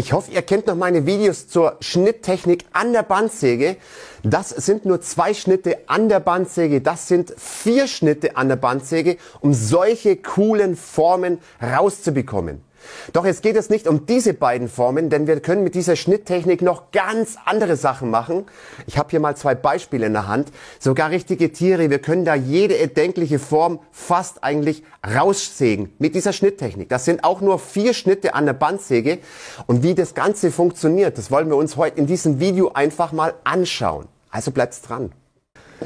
Ich hoffe, ihr kennt noch meine Videos zur Schnitttechnik an der Bandsäge. Das sind nur 2 Schnitte an der Bandsäge, das sind 4 Schnitte an der Bandsäge, um solche coolen Formen rauszubekommen. Doch es geht jetzt nicht um diese beiden Formen, denn wir können mit dieser Schnitttechnik noch ganz andere Sachen machen. Ich habe hier mal 2 Beispiele in der Hand, sogar richtige Tiere. Wir können da jede erdenkliche Form fast eigentlich raussägen mit dieser Schnitttechnik. Das sind auch nur 4 Schnitte an der Bandsäge und wie das Ganze funktioniert, das wollen wir uns heute in diesem Video einfach mal anschauen. Also bleibt's dran.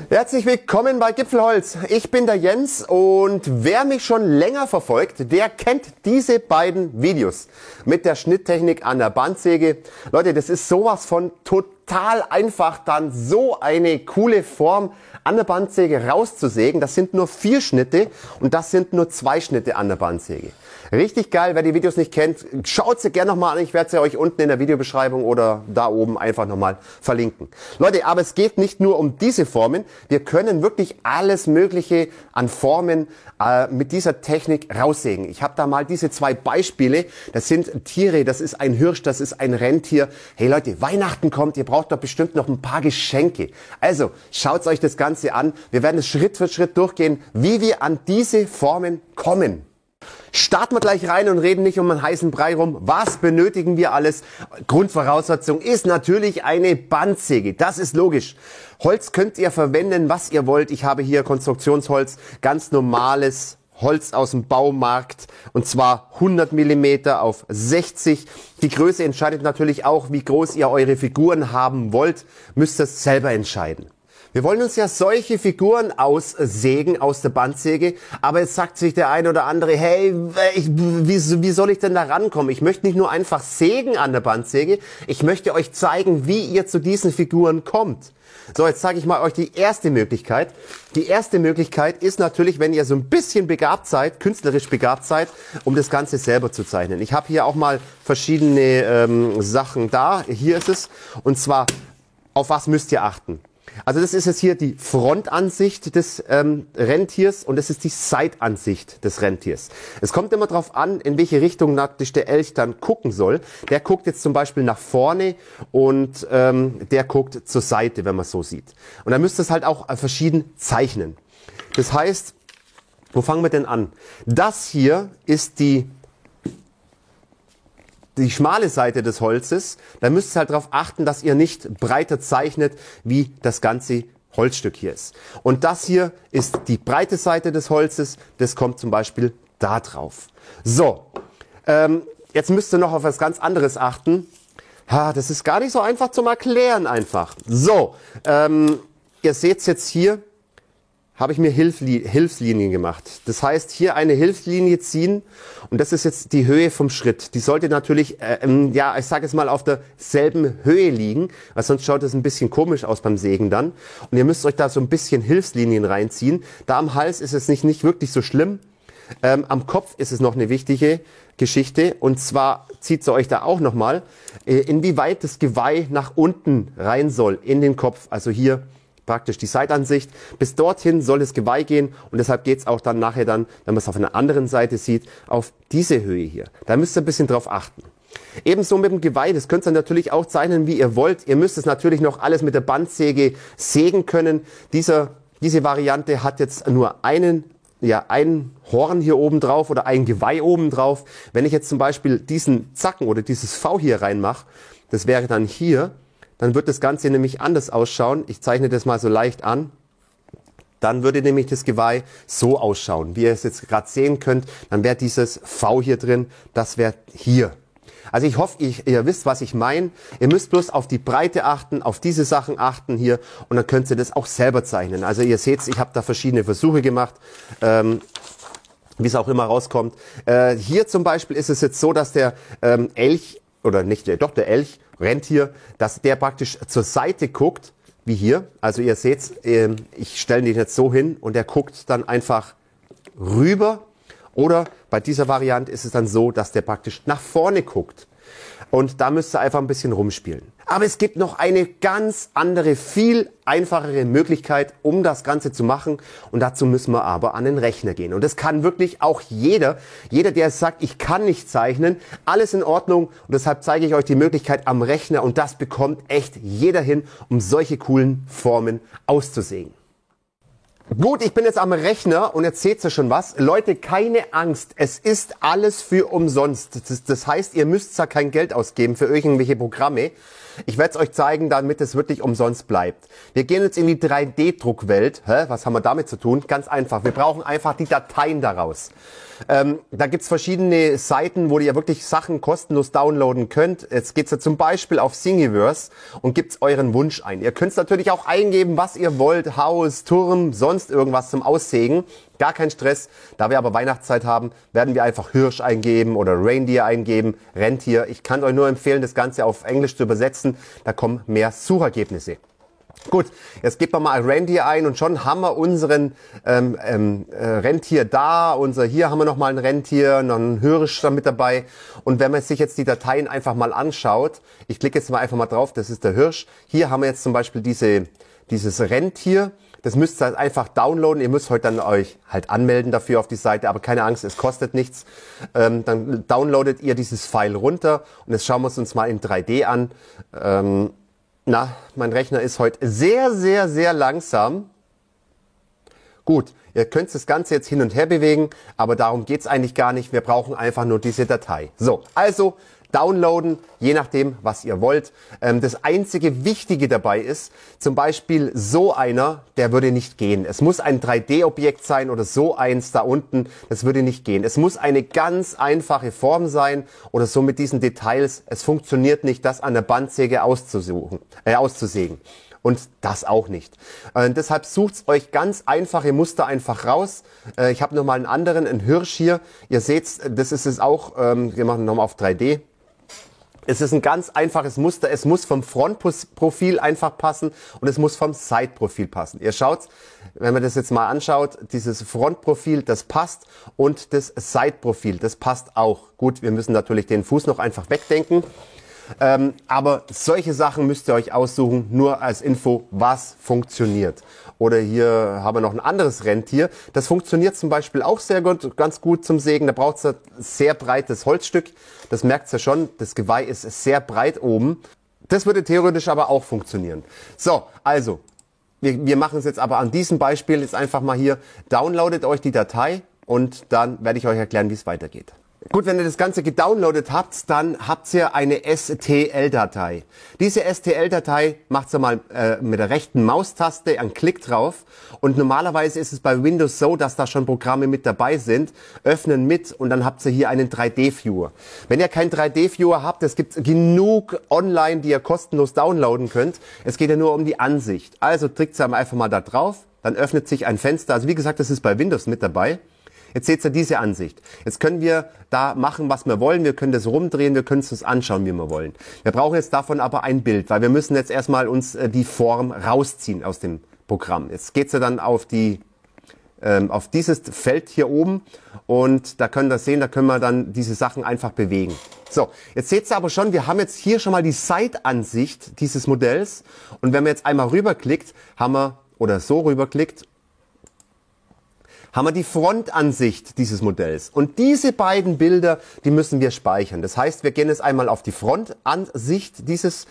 Herzlich willkommen bei Gipfelholz. Ich bin der Jens und wer mich schon länger verfolgt, der kennt diese beiden Videos mit der Schnitttechnik an der Bandsäge. Leute, das ist sowas von total einfach, dann so eine coole Form an der Bandsäge rauszusägen. Das sind nur 4 Schnitte und das sind nur 2 Schnitte an der Bandsäge. Richtig geil, wer die Videos nicht kennt, schaut sie gerne nochmal an. Ich werde sie euch unten in der Videobeschreibung oder da oben einfach nochmal verlinken. Leute, aber es geht nicht nur um diese Formen. Wir können wirklich alles Mögliche an Formen mit dieser Technik raussägen. Ich habe da mal diese 2 Beispiele. Das sind Tiere, das ist ein Hirsch, das ist ein Rentier. Hey Leute, Weihnachten kommt, ihr braucht doch bestimmt noch ein paar Geschenke. Also schaut euch das Ganze an. Wir werden es Schritt für Schritt durchgehen, wie wir an diese Formen kommen. Starten wir gleich rein und reden nicht um einen heißen Brei rum. Was benötigen wir alles? Grundvoraussetzung ist natürlich eine Bandsäge. Das ist logisch. Holz könnt ihr verwenden, was ihr wollt. Ich habe hier Konstruktionsholz, ganz normales Holz aus dem Baumarkt und zwar 100 mm auf 60. Die Größe entscheidet natürlich auch, wie groß ihr eure Figuren haben wollt. Müsst ihr selber entscheiden. Wir wollen uns ja solche Figuren aussägen aus der Bandsäge, aber jetzt sagt sich der eine oder andere, hey, wie soll ich denn da rankommen? Ich möchte nicht nur einfach sägen an der Bandsäge, ich möchte euch zeigen, wie ihr zu diesen Figuren kommt. So, jetzt sage ich mal euch die erste Möglichkeit. Die erste Möglichkeit ist natürlich, wenn ihr so ein bisschen begabt seid, künstlerisch begabt seid, um das Ganze selber zu zeichnen. Ich habe hier auch mal verschiedene Sachen da. Hier ist es. Und zwar, auf was müsst ihr achten? Also das ist jetzt hier die Frontansicht des Rentiers und das ist die Seitansicht des Rentiers. Es kommt immer darauf an, in welche Richtung natürlich der Elch dann gucken soll. Der guckt jetzt zum Beispiel nach vorne und der guckt zur Seite, wenn man es so sieht. Und dann müsst ihr es halt auch verschieden zeichnen. Das heißt, wo fangen wir denn an? Das hier ist die schmale Seite des Holzes, da müsst ihr halt darauf achten, dass ihr nicht breiter zeichnet, wie das ganze Holzstück hier ist. Und das hier ist die breite Seite des Holzes, das kommt zum Beispiel da drauf. So, jetzt müsst ihr noch auf was ganz anderes achten. Das ist gar nicht so einfach zum Erklären einfach. So, ihr seht es jetzt hier, habe ich mir Hilfslinien gemacht. Das heißt, hier eine Hilfslinie ziehen und das ist jetzt die Höhe vom Schritt. Die sollte natürlich, ja, ich sage es mal, auf derselben Höhe liegen, weil sonst schaut es ein bisschen komisch aus beim Sägen dann. Und ihr müsst euch da so ein bisschen Hilfslinien reinziehen. Da am Hals ist es nicht wirklich so schlimm. Am Kopf ist es noch eine wichtige Geschichte und zwar zieht ihr euch da auch nochmal, inwieweit das Geweih nach unten rein soll in den Kopf, also hier praktisch die Seitansicht. Bis dorthin soll das Geweih gehen und deshalb geht es auch dann nachher dann, wenn man es auf einer anderen Seite sieht, auf diese Höhe hier. Da müsst ihr ein bisschen drauf achten. Ebenso mit dem Geweih, das könnt ihr natürlich auch zeichnen, wie ihr wollt. Ihr müsst es natürlich noch alles mit der Bandsäge sägen können. Diese Variante hat jetzt nur ein Horn hier oben drauf oder ein Geweih oben drauf. Wenn ich jetzt zum Beispiel diesen Zacken oder dieses V hier reinmache, das wäre dann hier, dann wird das Ganze nämlich anders ausschauen. Ich zeichne das mal so leicht an. Dann würde nämlich das Geweih so ausschauen, wie ihr es jetzt gerade sehen könnt. Dann wäre dieses V hier drin, das wäre hier. Also ich hoffe, ihr wisst, was ich meine. Ihr müsst bloß auf die Breite achten, auf diese Sachen achten hier und dann könnt ihr das auch selber zeichnen. Also ihr seht, ich habe da verschiedene Versuche gemacht, wie es auch immer rauskommt. Hier zum Beispiel ist es jetzt so, dass der Elch, oder nicht, der Elch, Rentier, dass der praktisch zur Seite guckt, wie hier. Also ihr seht, ich stelle den jetzt so hin und der guckt dann einfach rüber. Oder bei dieser Variante ist es dann so, dass der praktisch nach vorne guckt. Und da müsst ihr einfach ein bisschen rumspielen. Aber es gibt noch eine ganz andere, viel einfachere Möglichkeit, um das Ganze zu machen. Und dazu müssen wir aber an den Rechner gehen. Und das kann wirklich auch jeder. Jeder, der sagt, ich kann nicht zeichnen, alles in Ordnung. Und deshalb zeige ich euch die Möglichkeit am Rechner. Und das bekommt echt jeder hin, um solche coolen Formen auszusägen. Gut, ich bin jetzt am Rechner und jetzt seht ihr schon was. Leute, keine Angst, es ist alles für umsonst. Das heißt, ihr müsst zwar kein Geld ausgeben für irgendwelche Programme. Ich werde es euch zeigen, damit es wirklich umsonst bleibt. Wir gehen jetzt in die 3D-Druckwelt. Was haben wir damit zu tun? Ganz einfach, wir brauchen einfach die Dateien daraus. Da gibt's verschiedene Seiten, wo ihr wirklich Sachen kostenlos downloaden könnt. Jetzt geht's ja zum Beispiel auf Thingiverse und gibt's euren Wunsch ein. Ihr könnt's natürlich auch eingeben, was ihr wollt. Haus, Turm, sonst irgendwas zum Aussägen. Gar kein Stress. Da wir aber Weihnachtszeit haben, werden wir einfach Hirsch eingeben oder Reindeer eingeben, Rentier. Ich kann euch nur empfehlen, das Ganze auf Englisch zu übersetzen. Da kommen mehr Suchergebnisse. Gut, jetzt gebt mal Reindeer ein und schon haben wir unseren Rentier da. Hier haben wir noch mal ein Rentier, noch ein Hirsch da mit dabei. Und wenn man sich jetzt die Dateien einfach mal anschaut, ich klicke jetzt mal einfach mal drauf, das ist der Hirsch. Hier haben wir jetzt zum Beispiel dieses Rentier. Das müsst ihr halt einfach downloaden. Ihr müsst heute dann euch halt anmelden dafür auf die Seite, aber keine Angst, es kostet nichts. Dann downloadet ihr dieses File runter und jetzt schauen wir uns mal in 3D an. Mein Rechner ist heute sehr, sehr, sehr langsam. Gut, ihr könnt das Ganze jetzt hin und her bewegen, aber darum geht's eigentlich gar nicht. Wir brauchen einfach nur diese Datei. So, also downloaden, je nachdem, was ihr wollt. Das einzige Wichtige dabei ist, zum Beispiel so einer, der würde nicht gehen. Es muss ein 3D-Objekt sein oder so eins da unten, das würde nicht gehen. Es muss eine ganz einfache Form sein oder so mit diesen Details. Es funktioniert nicht, das an der Bandsäge auszusägen. Und das auch nicht. Deshalb sucht euch ganz einfache Muster einfach raus. Ich habe nochmal einen anderen, einen Hirsch hier. Ihr seht, das ist es auch. Wir machen nochmal auf 3D. Es ist ein ganz einfaches Muster. Es muss vom Frontprofil einfach passen und es muss vom Sideprofil passen. Ihr schaut, wenn man das jetzt mal anschaut, dieses Frontprofil, das passt und das Sideprofil, das passt auch. Gut, wir müssen natürlich den Fuß noch einfach wegdenken. Aber solche Sachen müsst ihr euch aussuchen, nur als Info, was funktioniert. Oder hier haben wir noch ein anderes Rentier. Das funktioniert zum Beispiel auch sehr gut, ganz gut zum Sägen. Da braucht es ein sehr breites Holzstück. Das merkt ihr ja schon, das Geweih ist sehr breit oben. Das würde theoretisch aber auch funktionieren. So, also, wir machen es jetzt aber an diesem Beispiel jetzt einfach mal hier. Downloadet euch die Datei und dann werde ich euch erklären, wie es weitergeht. Gut, wenn ihr das Ganze gedownloadet habt, dann habt ihr eine STL-Datei. Diese STL-Datei macht ihr mal mit der rechten Maustaste einen Klick drauf. Und normalerweise ist es bei Windows so, dass da schon Programme mit dabei sind. Öffnen mit und dann habt ihr hier einen 3D-Viewer. Wenn ihr keinen 3D-Viewer habt, es gibt genug online, die ihr kostenlos downloaden könnt. Es geht ja nur um die Ansicht. Also drückt ihr einfach mal da drauf, dann öffnet sich ein Fenster. Also wie gesagt, das ist bei Windows mit dabei. Jetzt seht ihr diese Ansicht. Jetzt können wir da machen, was wir wollen. Wir können das rumdrehen, wir können es uns anschauen, wie wir wollen. Wir brauchen jetzt davon aber ein Bild, weil wir müssen jetzt erstmal uns die Form rausziehen aus dem Programm. Jetzt geht's ja dann auf dieses Feld hier oben und da könnt ihr sehen, da können wir dann diese Sachen einfach bewegen. So, jetzt seht ihr aber schon, wir haben jetzt hier schon mal die Seitenansicht dieses Modells und wenn man jetzt einmal rüberklickt, haben wir die Frontansicht dieses Modells. Und diese beiden Bilder, die müssen wir speichern. Das heißt, wir gehen jetzt einmal auf die Frontansicht dieses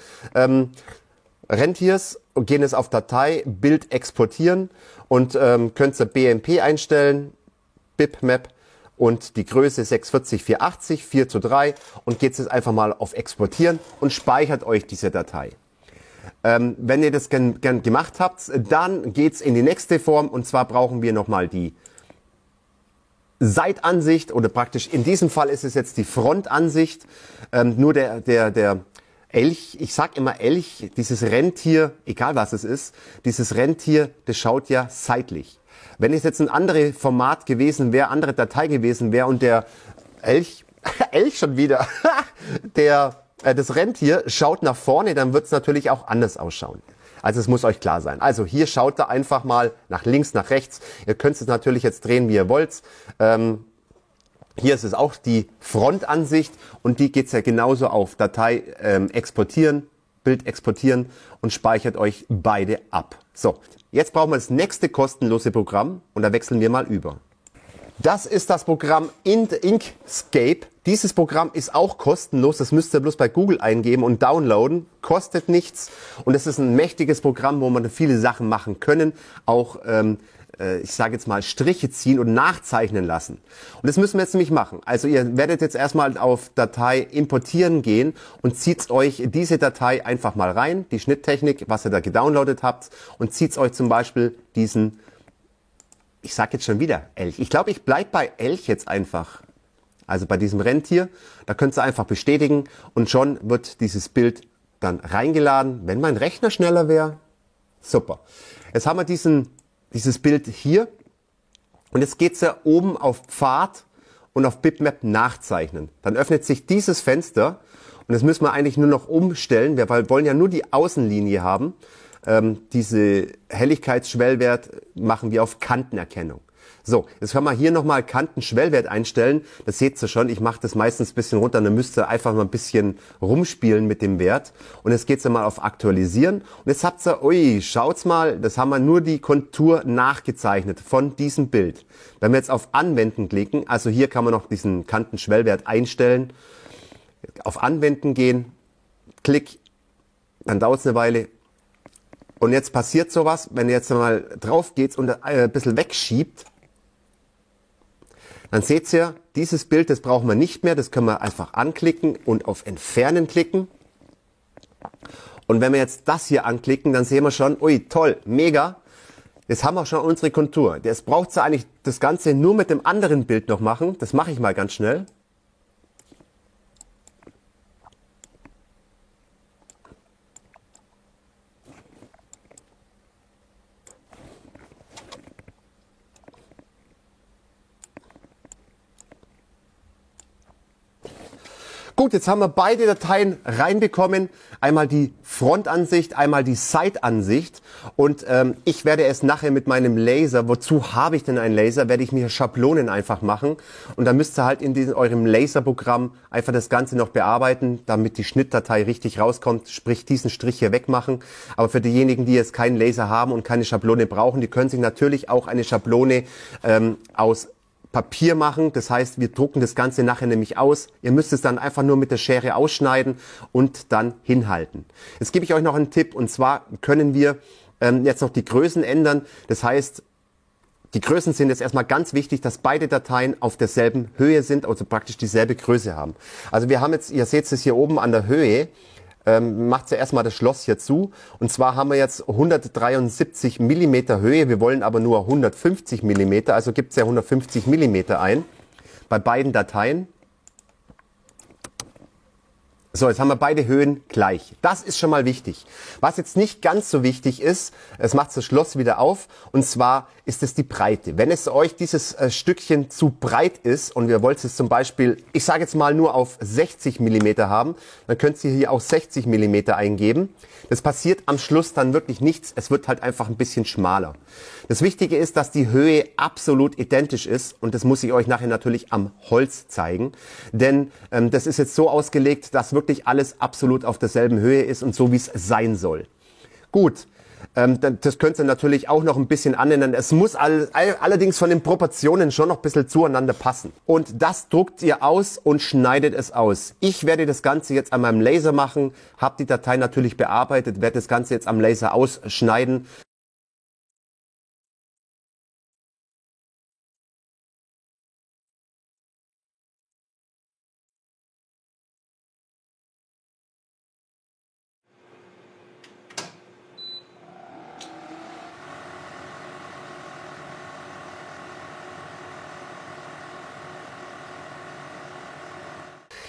Rentiers und gehen jetzt auf Datei, Bild exportieren und könnt ihr BMP einstellen, Bitmap und die Größe 640x480, 4:3 und geht jetzt einfach mal auf Exportieren und speichert euch diese Datei. Wenn ihr das gern gemacht habt, dann geht's in die nächste Form und zwar brauchen wir nochmal die Seitenansicht oder praktisch in diesem Fall ist es jetzt die Frontansicht. Nur der Elch, ich sag immer Elch, dieses Rentier, egal was es ist, dieses Rentier, das schaut ja seitlich. Wenn es jetzt ein anderes Format gewesen wäre, andere Datei gewesen wäre und der Elch, Elch schon wieder, das Rentier schaut nach vorne, dann wird es natürlich auch anders ausschauen. Also es muss euch klar sein. Also hier schaut da einfach mal nach links, nach rechts. Ihr könnt es natürlich jetzt drehen, wie ihr wollt. Hier ist es auch die Frontansicht und die geht's ja genauso auf Datei exportieren, Bild exportieren und speichert euch beide ab. So, jetzt brauchen wir das nächste kostenlose Programm und da wechseln wir mal über. Das ist das Programm Inkscape. Dieses Programm ist auch kostenlos. Das müsst ihr bloß bei Google eingeben und downloaden. Kostet nichts. Und es ist ein mächtiges Programm, wo man viele Sachen machen können. Auch, ich sage jetzt mal, Striche ziehen und nachzeichnen lassen. Und das müssen wir jetzt nämlich machen. Also ihr werdet jetzt erstmal auf Datei importieren gehen und zieht euch diese Datei einfach mal rein. Die Schnitttechnik, was ihr da gedownloadet habt. Und zieht euch zum Beispiel diesen, ich sage jetzt schon wieder Elch. Ich glaube, ich bleibe bei Elch jetzt einfach. Also bei diesem Rentier. Da könnt ihr einfach bestätigen und schon wird dieses Bild dann reingeladen. Wenn mein Rechner schneller wäre, super. Jetzt haben wir dieses Bild hier und jetzt geht's ja oben auf Pfad und auf Bitmap nachzeichnen. Dann öffnet sich dieses Fenster und das müssen wir eigentlich nur noch umstellen. Wir wollen ja nur die Außenlinie haben. Diese Helligkeitsschwellwert machen wir auf Kantenerkennung. So, jetzt können wir hier nochmal Kantenschwellwert einstellen. Das seht ihr schon, ich mache das meistens ein bisschen runter, dann müsst ihr einfach mal ein bisschen rumspielen mit dem Wert. Und jetzt geht's mal auf Aktualisieren. Und jetzt habt ihr, ui, schaut's mal, das haben wir nur die Kontur nachgezeichnet von diesem Bild. Wenn wir jetzt auf Anwenden klicken, also hier kann man noch diesen Kantenschwellwert einstellen, auf Anwenden gehen, Klick, dann dauert's eine Weile. Und jetzt passiert sowas, wenn ihr jetzt mal drauf geht und ein bisschen wegschiebt, dann seht ihr, dieses Bild, das brauchen wir nicht mehr, das können wir einfach anklicken und auf Entfernen klicken. Und wenn wir jetzt das hier anklicken, dann sehen wir schon, ui, toll, mega, jetzt haben wir schon unsere Kontur. Jetzt braucht es eigentlich das Ganze nur mit dem anderen Bild noch machen, das mache ich mal ganz schnell. Gut, jetzt haben wir beide Dateien reinbekommen. Einmal die Frontansicht, einmal die Seitenansicht. Und ich werde es nachher mit meinem Laser, wozu habe ich denn einen Laser, werde ich mir Schablonen einfach machen. Und dann müsst ihr halt in eurem Laserprogramm einfach das Ganze noch bearbeiten, damit die Schnittdatei richtig rauskommt. Sprich, diesen Strich hier wegmachen. Aber für diejenigen, die jetzt keinen Laser haben und keine Schablone brauchen, die können sich natürlich auch eine Schablone aus Papier machen. Das heißt, wir drucken das Ganze nachher nämlich aus. Ihr müsst es dann einfach nur mit der Schere ausschneiden und dann hinhalten. Jetzt gebe ich euch noch einen Tipp und zwar können wir jetzt noch die Größen ändern. Das heißt, die Größen sind jetzt erstmal ganz wichtig, dass beide Dateien auf derselben Höhe sind, also praktisch dieselbe Größe haben. Also wir haben jetzt, ihr seht es hier oben an der Höhe, macht ja erstmal das Schloss hier zu. Und zwar haben wir jetzt 173 Millimeter Höhe. Wir wollen aber nur 150 Millimeter. Also gibt es ja 150 Millimeter ein bei beiden Dateien. So, jetzt haben wir beide Höhen gleich. Das ist schon mal wichtig. Was jetzt nicht ganz so wichtig ist, es macht das Schloss wieder auf, und zwar ist es die Breite. Wenn es euch dieses Stückchen zu breit ist und wir wollen es zum Beispiel, ich sage jetzt mal nur auf 60 Millimeter haben, dann könnt ihr hier auch 60 Millimeter eingeben. Das passiert am Schluss dann wirklich nichts, es wird halt einfach ein bisschen schmaler. Das Wichtige ist, dass die Höhe absolut identisch ist und das muss ich euch nachher natürlich am Holz zeigen, denn das ist jetzt so ausgelegt, dass wirklich alles absolut auf derselben Höhe ist und so wie es sein soll. Gut, das könnt ihr natürlich auch noch ein bisschen anändern. Es muss allerdings von den Proportionen schon noch ein bisschen zueinander passen. Und das druckt ihr aus und schneidet es aus. Ich werde das Ganze jetzt an meinem Laser machen, habe die Datei natürlich bearbeitet, werde das Ganze jetzt am Laser ausschneiden.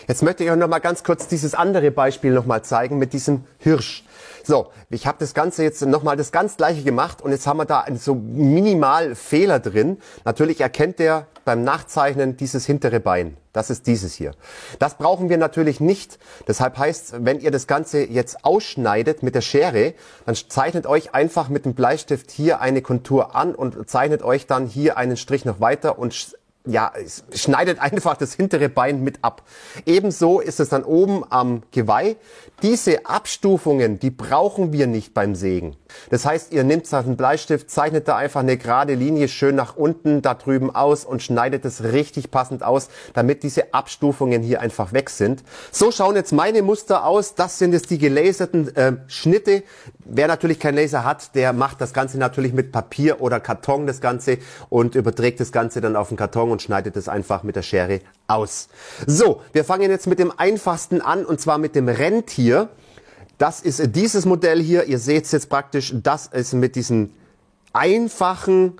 Jetzt möchte ich euch noch mal ganz kurz dieses andere Beispiel noch mal zeigen mit diesem Hirsch. So, ich habe das Ganze jetzt noch mal das ganz gleiche gemacht und jetzt haben wir da so minimal Fehler drin. Natürlich erkennt der beim Nachzeichnen dieses hintere Bein. Das ist dieses hier. Das brauchen wir natürlich nicht. Deshalb heißt, wenn ihr das Ganze jetzt ausschneidet mit der Schere, dann zeichnet euch einfach mit dem Bleistift hier eine Kontur an und zeichnet euch dann hier einen Strich noch weiter und ja, es schneidet einfach das hintere Bein mit ab. Ebenso ist es dann oben am Geweih. Diese Abstufungen, die brauchen wir nicht beim Sägen. Das heißt, ihr nehmt einen Bleistift, zeichnet da einfach eine gerade Linie schön nach unten da drüben aus und schneidet es richtig passend aus, damit diese Abstufungen hier einfach weg sind. So schauen jetzt meine Muster aus. Das sind jetzt die gelaserten Schnitte. Wer natürlich kein Laser hat, der macht das Ganze natürlich mit Papier oder Karton das Ganze und überträgt das Ganze dann auf den Karton und schneidet es einfach mit der Schere aus. So, wir fangen jetzt mit dem einfachsten an und zwar mit dem Rentier. Das ist dieses Modell hier. Ihr seht es jetzt praktisch, das ist mit diesem einfachen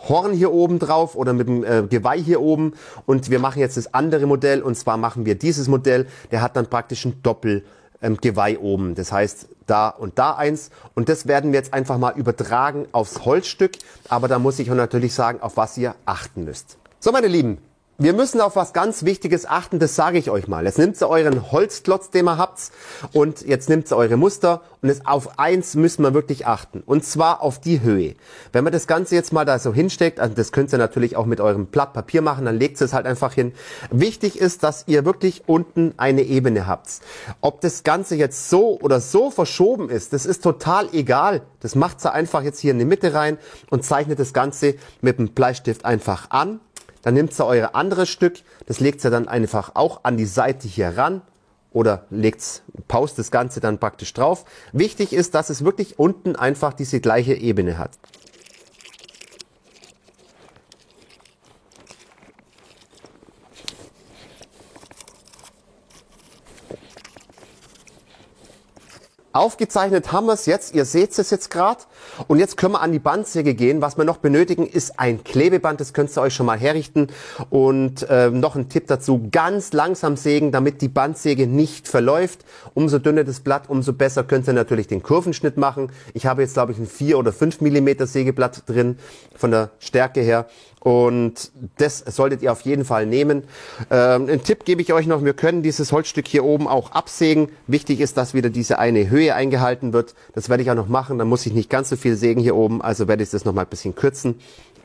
Horn hier oben drauf oder mit dem Geweih hier oben. Und wir machen jetzt das andere Modell und zwar machen wir dieses Modell. Der hat dann praktisch ein Doppelgeweih oben. Das heißt da und da eins. Und das werden wir jetzt einfach mal übertragen aufs Holzstück. Aber da muss ich euch natürlich sagen, auf was ihr achten müsst. So, meine Lieben. Wir müssen auf was ganz Wichtiges achten, das sage ich euch mal. Jetzt nehmt ihr euren Holzklotz, den ihr habt, und jetzt nehmt ihr eure Muster und jetzt auf eins müssen wir wirklich achten. Und zwar auf die Höhe. Wenn man das Ganze jetzt mal da so hinsteckt, also das könnt ihr natürlich auch mit eurem Blatt Papier machen, dann legt es halt einfach hin. Wichtig ist, dass ihr wirklich unten eine Ebene habt. Ob das Ganze jetzt so oder so verschoben ist, das ist total egal. Das macht ihr einfach jetzt hier in die Mitte rein und zeichnet das Ganze mit dem Bleistift einfach an. Dann nehmt ihr euer anderes Stück, das legt ihr dann einfach auch an die Seite hier ran oder paust das Ganze dann praktisch drauf. Wichtig ist, dass es wirklich unten einfach diese gleiche Ebene hat. Aufgezeichnet haben wir es jetzt, ihr seht es jetzt gerade. Und jetzt können wir an die Bandsäge gehen. Was wir noch benötigen, ist ein Klebeband, das könnt ihr euch schon mal herrichten. Und noch ein Tipp dazu, ganz langsam sägen, damit die Bandsäge nicht verläuft. Umso dünner das Blatt, umso besser könnt ihr natürlich den Kurvenschnitt machen. Ich habe jetzt, glaube ich, ein 4 oder 5 mm Sägeblatt drin, von der Stärke her. Und das solltet ihr auf jeden Fall nehmen. Einen Tipp gebe ich euch noch, wir können dieses Holzstück hier oben auch absägen. Wichtig ist, dass wieder diese eine Höhe eingehalten wird. Das werde ich auch noch machen, dann muss ich nicht ganz so viel sägen hier oben, also werde ich das noch mal ein bisschen kürzen.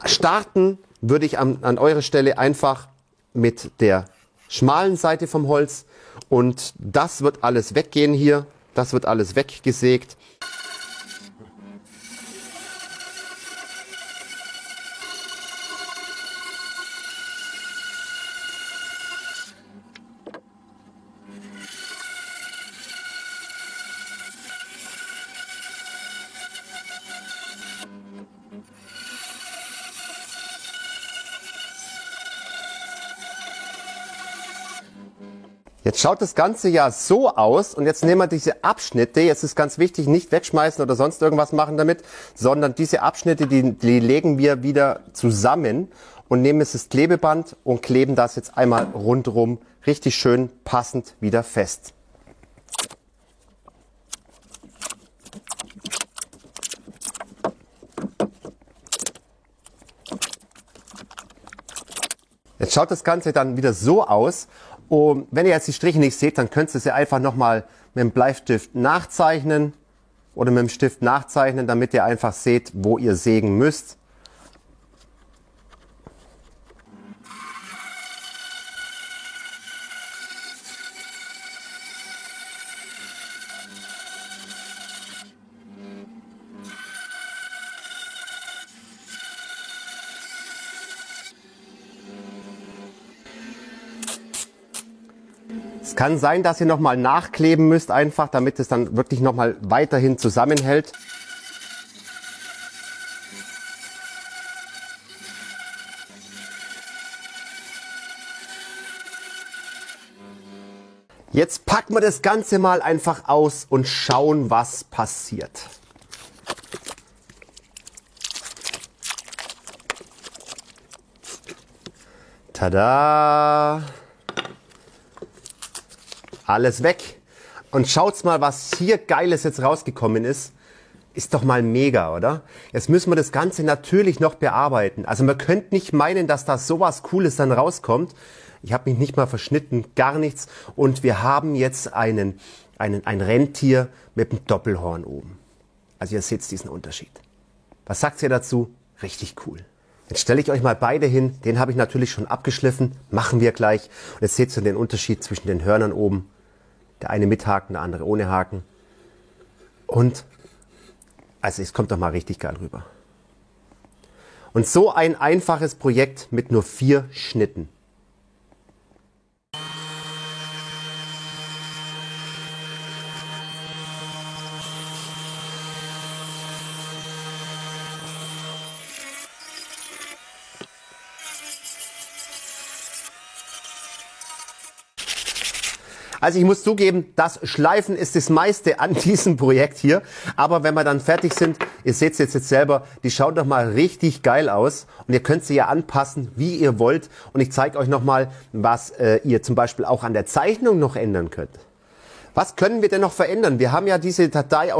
Starten würde ich an eurer Stelle einfach mit der schmalen Seite vom Holz und das wird alles weggehen hier. Das wird alles weggesägt. Jetzt schaut das Ganze ja so aus und jetzt nehmen wir diese Abschnitte, jetzt ist ganz wichtig, nicht wegschmeißen oder sonst irgendwas machen damit, sondern diese Abschnitte, die legen wir wieder zusammen und nehmen jetzt das Klebeband und kleben das jetzt einmal rundherum richtig schön passend wieder fest. Jetzt schaut das Ganze dann wieder so aus. Und wenn ihr jetzt die Striche nicht seht, dann könnt ihr sie einfach nochmal mit dem Bleistift nachzeichnen oder mit dem Stift nachzeichnen, damit ihr einfach seht, wo ihr sägen müsst. Es kann sein, dass ihr nochmal nachkleben müsst, einfach, damit es dann wirklich nochmal weiterhin zusammenhält. Jetzt packen wir das Ganze mal einfach aus und schauen, was passiert. Tada! Alles weg. Und schaut's mal, was hier Geiles jetzt rausgekommen ist. Ist doch mal mega, oder? Jetzt müssen wir das Ganze natürlich noch bearbeiten. Also man könnte nicht meinen, dass da sowas Cooles dann rauskommt. Ich habe mich nicht mal verschnitten, gar nichts. Und wir haben jetzt ein Rentier mit einem Doppelhorn oben. Also ihr seht diesen Unterschied. Was sagt ihr dazu? Richtig cool. Jetzt stelle ich euch mal beide hin. Den habe ich natürlich schon abgeschliffen. Machen wir gleich. Und jetzt seht ihr den Unterschied zwischen den Hörnern oben. Der eine mit Haken, der andere ohne Haken. Und, also es kommt doch mal richtig geil rüber. Und so ein einfaches Projekt mit nur 4 Schnitten. Also ich muss zugeben, das Schleifen ist das meiste an diesem Projekt hier. Aber wenn wir dann fertig sind, ihr seht es jetzt selber, die schauen doch mal richtig geil aus. Und ihr könnt sie ja anpassen, wie ihr wollt. Und ich zeige euch nochmal, was ihr zum Beispiel auch an der Zeichnung noch ändern könnt. Was können wir denn noch verändern? Wir haben ja diese Datei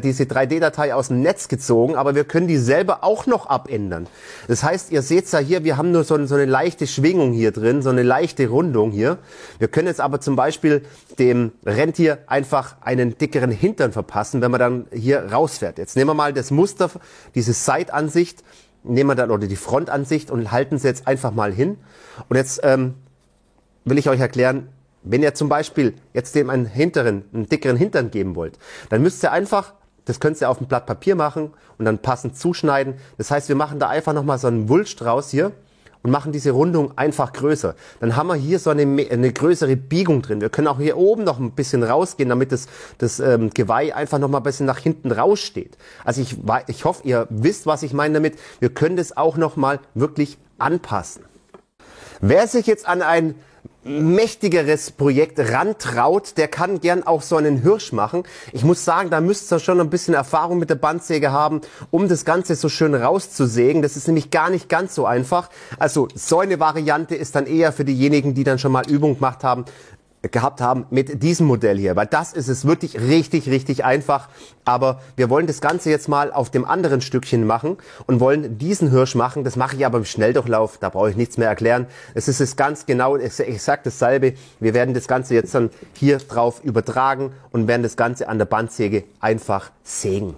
diese 3D-Datei aus dem Netz gezogen, aber wir können die selber auch noch abändern. Das heißt, ihr seht ja hier, wir haben nur so eine leichte Schwingung hier drin, so eine leichte Rundung hier. Wir können jetzt aber zum Beispiel dem Rentier einfach einen dickeren Hintern verpassen, wenn man dann hier rausfährt. Jetzt nehmen wir mal das Muster, diese Side-Ansicht, nehmen wir dann oder die Frontansicht und halten sie jetzt einfach mal hin. Und jetzt will ich euch erklären, wenn ihr zum Beispiel jetzt dem einen dickeren Hintern geben wollt, dann müsst ihr einfach, das könnt ihr auf ein Blatt Papier machen und dann passend zuschneiden. Das heißt, wir machen da einfach nochmal so einen Wulst raus hier und machen diese Rundung einfach größer. Dann haben wir hier so eine größere Biegung drin. Wir können auch hier oben noch ein bisschen rausgehen, damit das Geweih einfach nochmal ein bisschen nach hinten raussteht. Also ich hoffe, ihr wisst, was ich meine damit. Wir können das auch nochmal wirklich anpassen. Wer sich jetzt an ein mächtigeres Projekt rantraut, der kann gern auch so einen Hirsch machen. Ich muss sagen, da müsst ihr schon ein bisschen Erfahrung mit der Bandsäge haben, um das Ganze so schön rauszusägen. Das ist nämlich gar nicht ganz so einfach. Also so eine Variante ist dann eher für diejenigen, die dann schon mal Übung gehabt haben mit diesem Modell hier, weil das ist es wirklich richtig einfach, aber wir wollen das Ganze jetzt mal auf dem anderen Stückchen machen und wollen diesen Hirsch machen. Das mache ich aber im Schnelldurchlauf, da brauche ich nichts mehr erklären. Es ist es ganz genau, exakt dasselbe. Wir werden das Ganze jetzt dann hier drauf übertragen und werden das Ganze an der Bandsäge einfach sägen.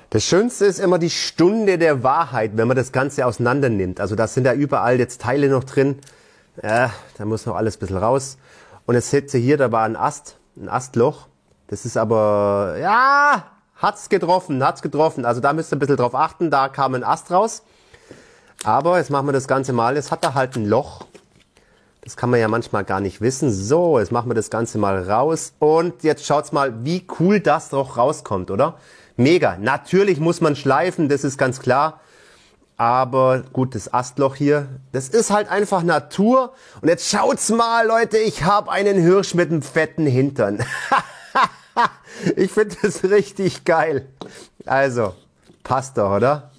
Das Schönste ist immer die Stunde der Wahrheit, wenn man das Ganze auseinander nimmt. Also da sind ja überall jetzt Teile noch drin. Da muss noch alles ein bisschen raus. Und jetzt seht ihr hier, da war ein Astloch. Das ist aber, ja, hat's getroffen. Also da müsst ihr ein bisschen drauf achten. Da kam ein Ast raus. Aber jetzt machen wir das Ganze mal. Jetzt hat er halt ein Loch. Das kann man ja manchmal gar nicht wissen. So, jetzt machen wir das Ganze mal raus. Und jetzt schaut's mal, wie cool das doch rauskommt, oder? Mega. Natürlich muss man schleifen, das ist ganz klar. Aber gut, das Astloch hier, das ist halt einfach Natur. Und jetzt schaut's mal, Leute, ich habe einen Hirsch mit einem fetten Hintern. Ich finde das richtig geil. Also, passt doch, oder?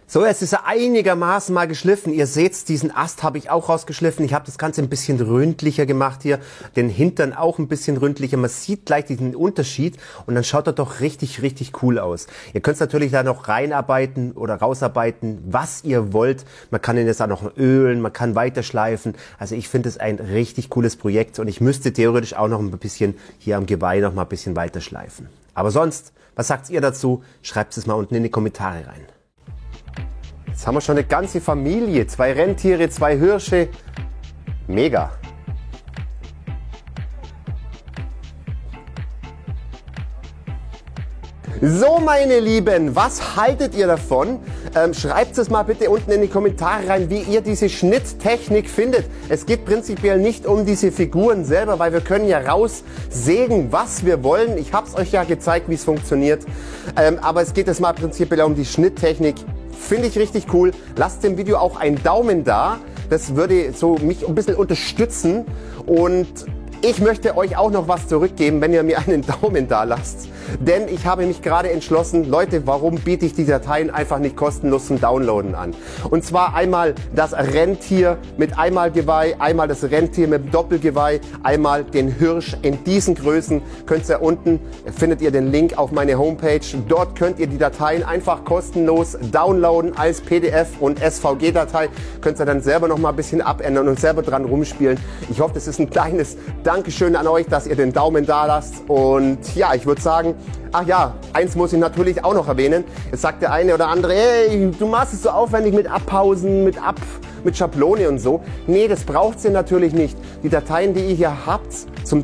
So, jetzt ist er einigermaßen mal geschliffen. Ihr seht, diesen Ast habe ich auch rausgeschliffen. Ich habe das Ganze ein bisschen ründlicher gemacht hier. Den Hintern auch ein bisschen ründlicher. Man sieht gleich diesen Unterschied und dann schaut er doch richtig cool aus. Ihr könnt es natürlich da noch reinarbeiten oder rausarbeiten, was ihr wollt. Man kann ihn jetzt auch noch ölen, man kann weiterschleifen. Also ich finde es ein richtig cooles Projekt und ich müsste theoretisch auch noch ein bisschen hier am Geweih noch mal ein bisschen weiterschleifen. Aber sonst, was sagt ihr dazu? Schreibt es mal unten in die Kommentare rein. Jetzt haben wir schon eine ganze Familie. 2 Rentiere, 2 Hirsche. Mega. So, meine Lieben, was haltet ihr davon? Schreibt es mal bitte unten in die Kommentare rein, wie ihr diese Schnitttechnik findet. Es geht prinzipiell nicht um diese Figuren selber, weil wir können ja raussägen, was wir wollen. Ich habe es euch ja gezeigt, wie es funktioniert. Aber es geht jetzt mal prinzipiell um die Schnitttechnik. Finde ich richtig cool. Lasst dem Video auch einen Daumen da. Das würde so mich ein bisschen unterstützen. Und Ich möchte euch auch noch was zurückgeben, wenn ihr mir einen Daumen da lasst. Denn ich habe mich gerade entschlossen, Leute, warum biete ich die Dateien einfach nicht kostenlos zum Downloaden an? Und zwar einmal das Rentier mit Einmalgeweih, einmal das Rentier mit Doppelgeweih, einmal den Hirsch in diesen Größen. Könnt ihr unten, findet ihr den Link auf meine Homepage. Dort könnt ihr die Dateien einfach kostenlos downloaden als PDF und SVG-Datei. Könnt ihr dann selber noch mal ein bisschen abändern und selber dran rumspielen. Ich hoffe, das ist ein kleines Dankeschön an euch, dass ihr den Daumen da lasst. Und ja, ich würde sagen, ach ja, eins muss ich natürlich auch noch erwähnen. Jetzt sagt der eine oder andere, hey, du machst es so aufwendig mit Abpausen, mit Schablone und so. Nee, das braucht ihr natürlich nicht. Die Dateien, die ihr hier habt zum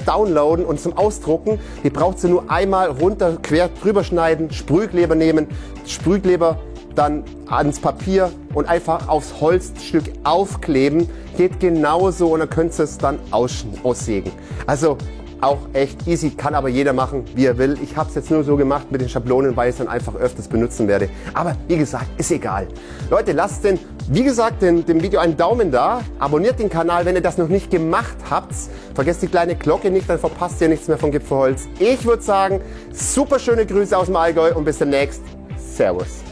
Downloaden und zum Ausdrucken, die braucht ihr nur einmal runter, quer drüber schneiden, Sprühkleber nehmen, Sprühkleber dann ans Papier und einfach aufs Holzstück aufkleben. Geht genauso und dann könnt ihr es dann aussägen. Also auch echt easy, kann aber jeder machen, wie er will. Ich habe es jetzt nur so gemacht mit den Schablonen, weil ich es dann einfach öfters benutzen werde. Aber wie gesagt, ist egal. Leute, lasst wie gesagt, dem Video einen Daumen da. Abonniert den Kanal, wenn ihr das noch nicht gemacht habt. Vergesst die kleine Glocke nicht, dann verpasst ihr nichts mehr von Gipfelholz. Ich würde sagen, super schöne Grüße aus dem Allgäu und bis demnächst. Servus.